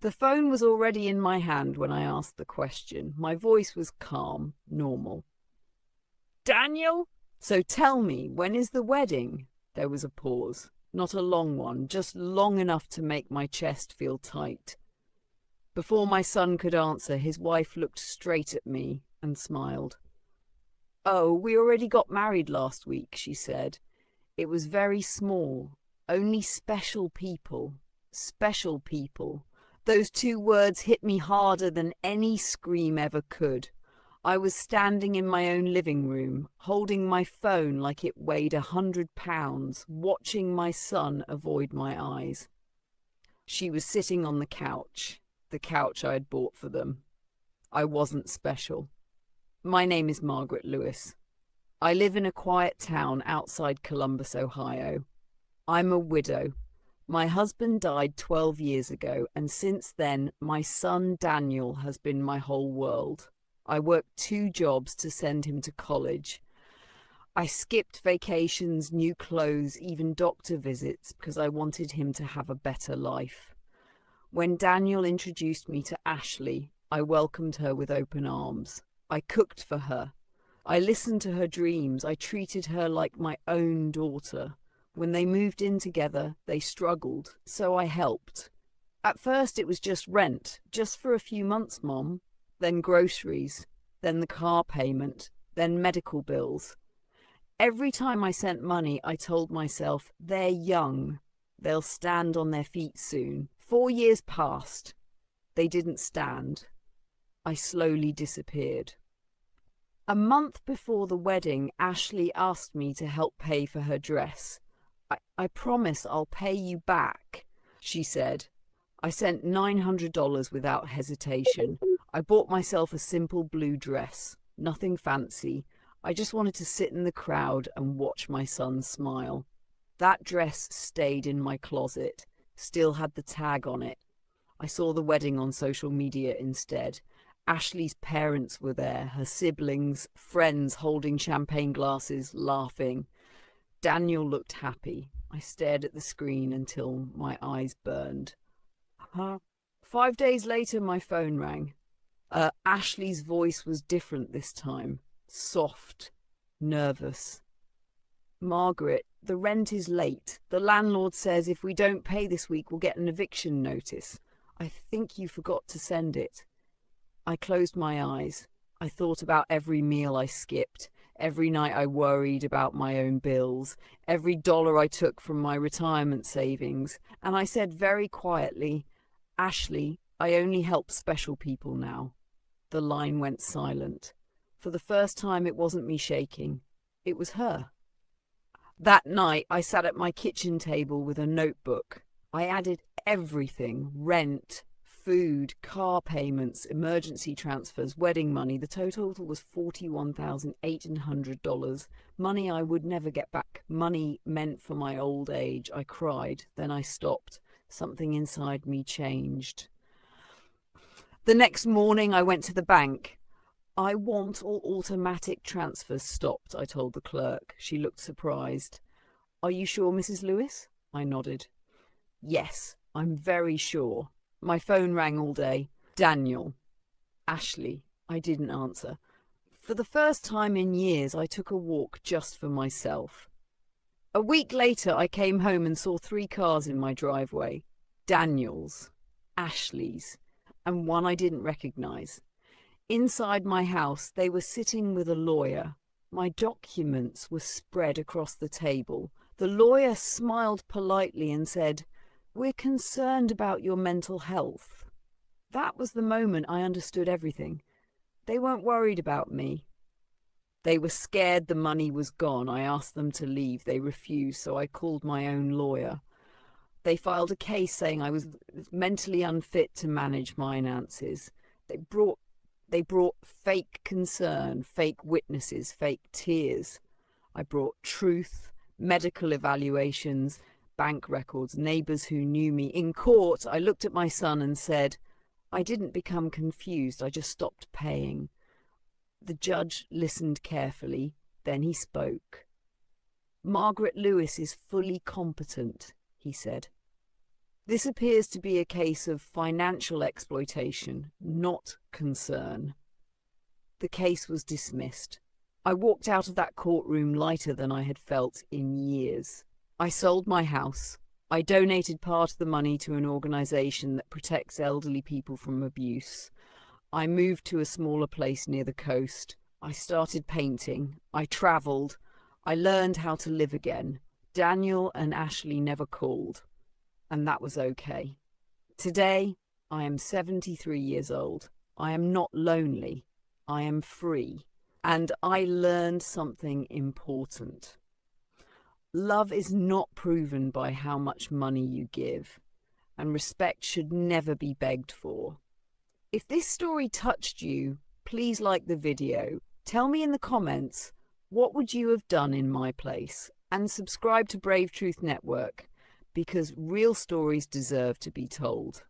The phone was already in my hand when I asked the question. My voice was calm, normal. Daniel? So tell me, when is the wedding? There was a pause. Not a long one, just long enough to make my chest feel tight. Before my son could answer, his wife looked straight at me and smiled. Oh, we already got married last week, she said. It was very small. Only special people. Special people. Those two words hit me harder than any scream ever could. I was standing in my own living room, holding my phone like it weighed 100 pounds, watching my son avoid my eyes. She was sitting on the couch I had bought for them. I wasn't special. My name is Margaret Lewis. I live in a quiet town outside Columbus, Ohio. I'm a widow. My husband died 12 years ago, and since then, my son Daniel has been my whole world. I worked 2 jobs to send him to college. I skipped vacations, new clothes, even doctor visits because I wanted him to have a better life. When Daniel introduced me to Ashley, I welcomed her with open arms. I cooked for her. I listened to her dreams. I treated her like my own daughter. When they moved in together, they struggled, so I helped. At first it was just rent, just for a few months, Mom. Then groceries, then the car payment, then medical bills. Every time I sent money, I told myself, they're young. They'll stand on their feet soon. 4 years passed. They didn't stand. I slowly disappeared. A month before the wedding, Ashley asked me to help pay for her dress. I promise I'll pay you back, she said. I sent $900 without hesitation. I bought myself a simple blue dress, nothing fancy. I just wanted to sit in the crowd and watch my son smile. That dress stayed in my closet, still had the tag on it. I saw the wedding on social media instead. Ashley's parents were there, her siblings, friends holding champagne glasses, laughing. Daniel looked happy. I stared at the screen until my eyes burned. 5 days later, my phone rang. Ashley's voice was different this time. Soft, nervous. Margaret, the rent is late. The landlord says if we don't pay this week, we'll get an eviction notice. I think you forgot to send it. I closed my eyes. I thought about every meal I skipped, every night I worried about my own bills, every dollar I took from my retirement savings, and I said very quietly, Ashley, I only help special people now. The line went silent. For the first time, it wasn't me shaking. It was her. That night, I sat at my kitchen table with a notebook. I added everything: rent, food, car payments, emergency transfers, wedding money. The total was $41,800. Money I would never get back. Money meant for my old age. I cried. Then I stopped. Something inside me changed. The next morning, I went to the bank. I want all automatic transfers stopped, I told the clerk. She looked surprised. Are you sure, Mrs. Lewis? I nodded. Yes, I'm very sure. My phone rang all day. Daniel. Ashley. I didn't answer. For the first time in years, I took a walk just for myself. A week later, I came home and saw 3 cars in my driveway. Daniel's, Ashley's, and one I didn't recognize. Inside my house, they were sitting with a lawyer. My documents were spread across the table. The lawyer smiled politely and said, "We're concerned about your mental health." That was the moment I understood everything. They weren't worried about me. They were scared the money was gone. I asked them to leave. They refused, so I called my own lawyer. They filed a case saying I was mentally unfit to manage finances. They brought fake concern, fake witnesses, fake tears. I brought truth, medical evaluations, bank records, neighbors who knew me. In court, I looked at my son and said, I didn't become confused, I just stopped paying. The judge listened carefully, then he spoke. Margaret Lewis is fully competent, he said. This appears to be a case of financial exploitation, not concern. The case was dismissed. I walked out of that courtroom lighter than I had felt in years. I sold my house. I donated part of the money to an organisation that protects elderly people from abuse. I moved to a smaller place near the coast. I started painting. I travelled. I learned how to live again. Daniel and Ashley never called, and that was okay. Today, I am 73 years old. I am not lonely. I am free. And I learned something important. Love is not proven by how much money you give, and respect should never be begged for. If this story touched you, please like the video. Tell me in the comments, what would you have done in my place? And subscribe to Brave Truth Network, because real stories deserve to be told.